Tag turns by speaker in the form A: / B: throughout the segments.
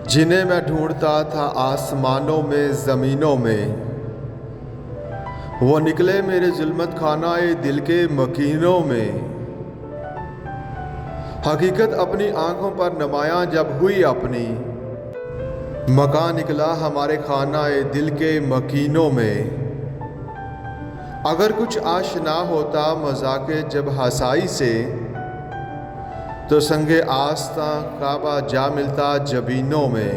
A: جنہیں میں ڈھونڈتا تھا آسمانوں میں زمینوں میں، وہ نکلے میرے ظلمت خانہ دل کے مکینوں میں۔ حقیقت اپنی آنکھوں پر نمایاں جب ہوئی اپنی، مکان نکلا ہمارے خانہ دل کے مکینوں میں۔ اگر کچھ آشنا ہوتا مذاق جب ہسائی سے، تو سنگ آستاں کعبہ جا ملتا جبینوں میں۔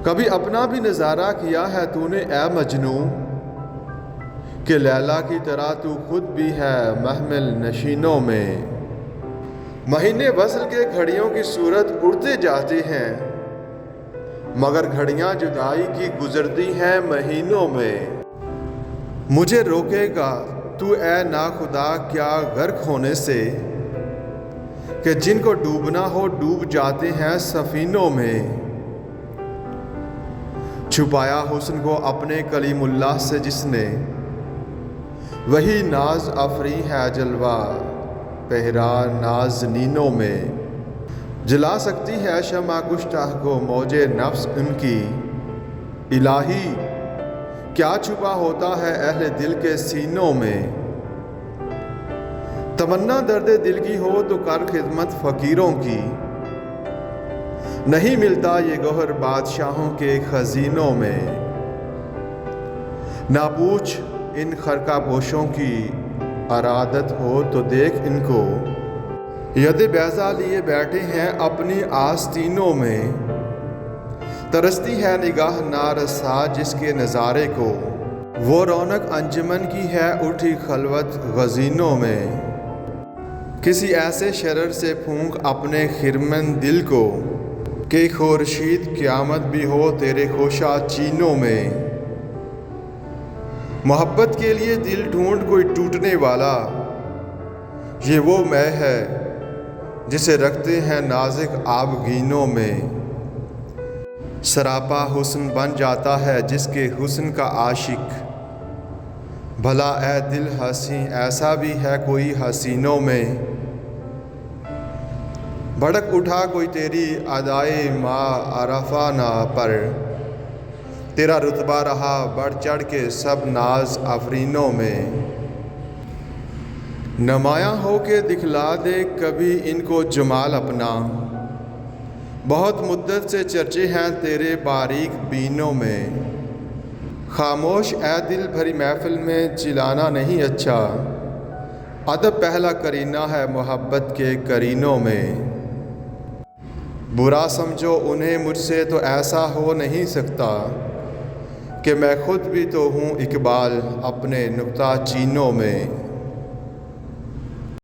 A: کبھی اپنا بھی نظارہ کیا ہے تو نے اے مجنوں، کہ لیلا کی طرح تو خود بھی ہے محمل نشینوں میں۔ مہینے وصل کے گھڑیوں کی صورت اڑتے جاتے ہیں، مگر گھڑیاں جدائی کی گزرتی ہیں مہینوں میں۔ مجھے روکے گا تو اے ناخدا کیا غرق ہونے سے، کہ جن کو ڈوبنا ہو ڈوب جاتے ہیں سفینوں میں۔ چھپایا حسن کو اپنے کلیم اللہ سے جس نے، وہی ناز افری ہے جلوہ پہرا نازنینوں میں۔ جلا سکتی ہے شمع گشتہ کو موج نفس ان کی، الہی کیا چھپا ہوتا ہے اہل دل کے سینوں میں۔ تمنا درد دل کی ہو تو کر خدمت فقیروں کی، نہیں ملتا یہ گوہر بادشاہوں کے خزینوں میں۔ نہ پوچھ ان خرقہ پوشوں کی ارادت ہو تو دیکھ ان کو، ید بیضا لیے بیٹھے ہیں اپنی آستینوں میں۔ ترستی ہے نگاہ نارسا جس کے نظارے کو، وہ رونق انجمن کی ہے اٹھی خلوت غزینوں میں۔ کسی ایسے شرر سے پھونک اپنے خرمن دل کو، کہ خورشید قیامت بھی ہو تیرے خوشا چینوں میں۔ محبت کے لیے دل ڈھونڈ کوئی ٹوٹنے والا، یہ وہ میں ہے جسے رکھتے ہیں نازک آبگینوں میں۔ سراپا حسن بن جاتا ہے جس کے حسن کا عاشق، بھلا اے دل حسین ایسا بھی ہے کوئی حسینوں میں۔ بھڑک اٹھا کوئی تیری ادائے ما عرفانہ پر، تیرا رتبہ رہا بڑھ چڑھ کے سب ناز آفرینوں میں۔ نمایاں ہو کے دکھلا دے کبھی ان کو جمال اپنا، بہت مدت سے چرچے ہیں تیرے باریک بینوں میں۔ خاموش اے دل بھری محفل میں چلانا نہیں اچھا، ادب پہلا کرینہ ہے محبت کے کرینوں میں۔ برا سمجھو انہیں مجھ سے تو ایسا ہو نہیں سکتا، کہ میں خود بھی تو ہوں اقبال اپنے نکتہ چینوں میں۔